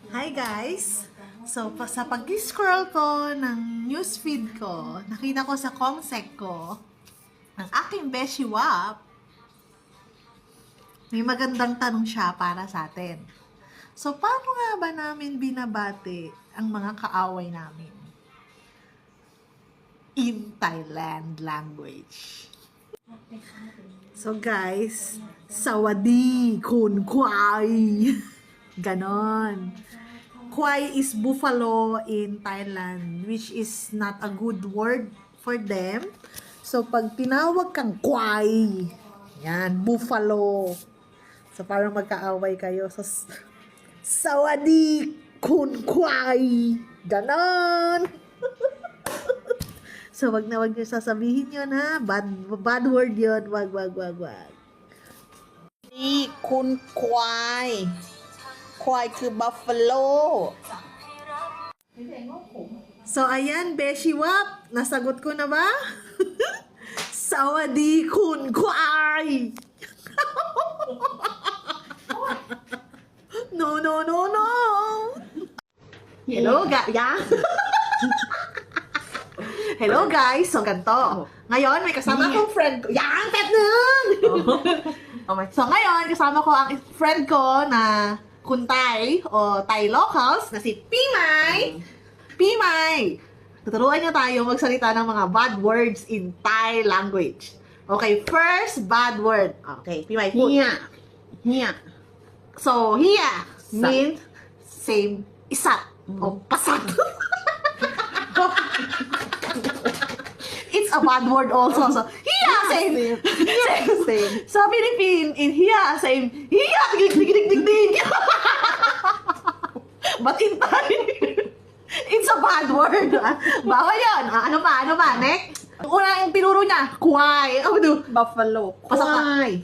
Hi guys! So, sa pag-scroll ko ng newsfeed ko, nakita ko sa Comsec ko, ang aking Beshi Wap, may magandang tanong siya para sa atin. So, paano nga ba namin binabati ang mga kaaway namin? In Thailand language. So guys, sawadi kun kwai. Ganon. Kwai is buffalo in Thailand, which is not a good word for them. So, pag tinawag kang kwai, yan, buffalo. So, parang magkaaway kayo. So, sawadi kun kwai. Ganon. So, wag na wag nyo sasabihin yun, ha? Bad word yun. Wag. Kun kwai. Kwaiคือ buffalo. So, ayan, Beshi Wap. Nasagot ko na ba? Sawadi kun kwai. No. Hello, Hello, guys. So, ganito. Ngayon, may kasama kong friend ko. Yan, pet nun! So, ngayon, kasama ko ang friend ko na Kuntay o Thai locals na si Pimay. Pimay! Tuturuan niya tayo magsalita ng mga bad words in Thai language. Okay, first bad word. Okay, Pimay. Hiya. So, hiya means same isat o pasat. It's a bad word also. So, hiya, same. Sa Philippine, in hiya, same. Hiya, dig. But in Thai, it's a bad word. Bawal yun. Ano pa? Next? Una yung tinuro niya, kwai. Ano do? Buffalo. Kwai.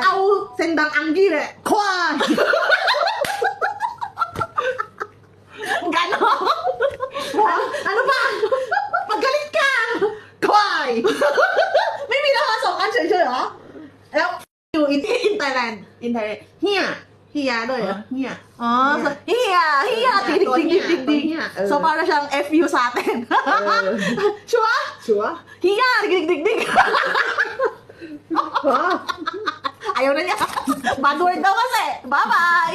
Au, sendang anggir. Kwai. Ganon. Ano pa? Paggalit ka. Kwai. May pinakasokan siya, ha? Alam, in Thailand. Hiya doon, hiya. Oh, so, hiya, dig. So, para siyang FU sa atin. Sure? Hiya, dig. Ayaw na niya. Bad word daw kasi. Bye-bye!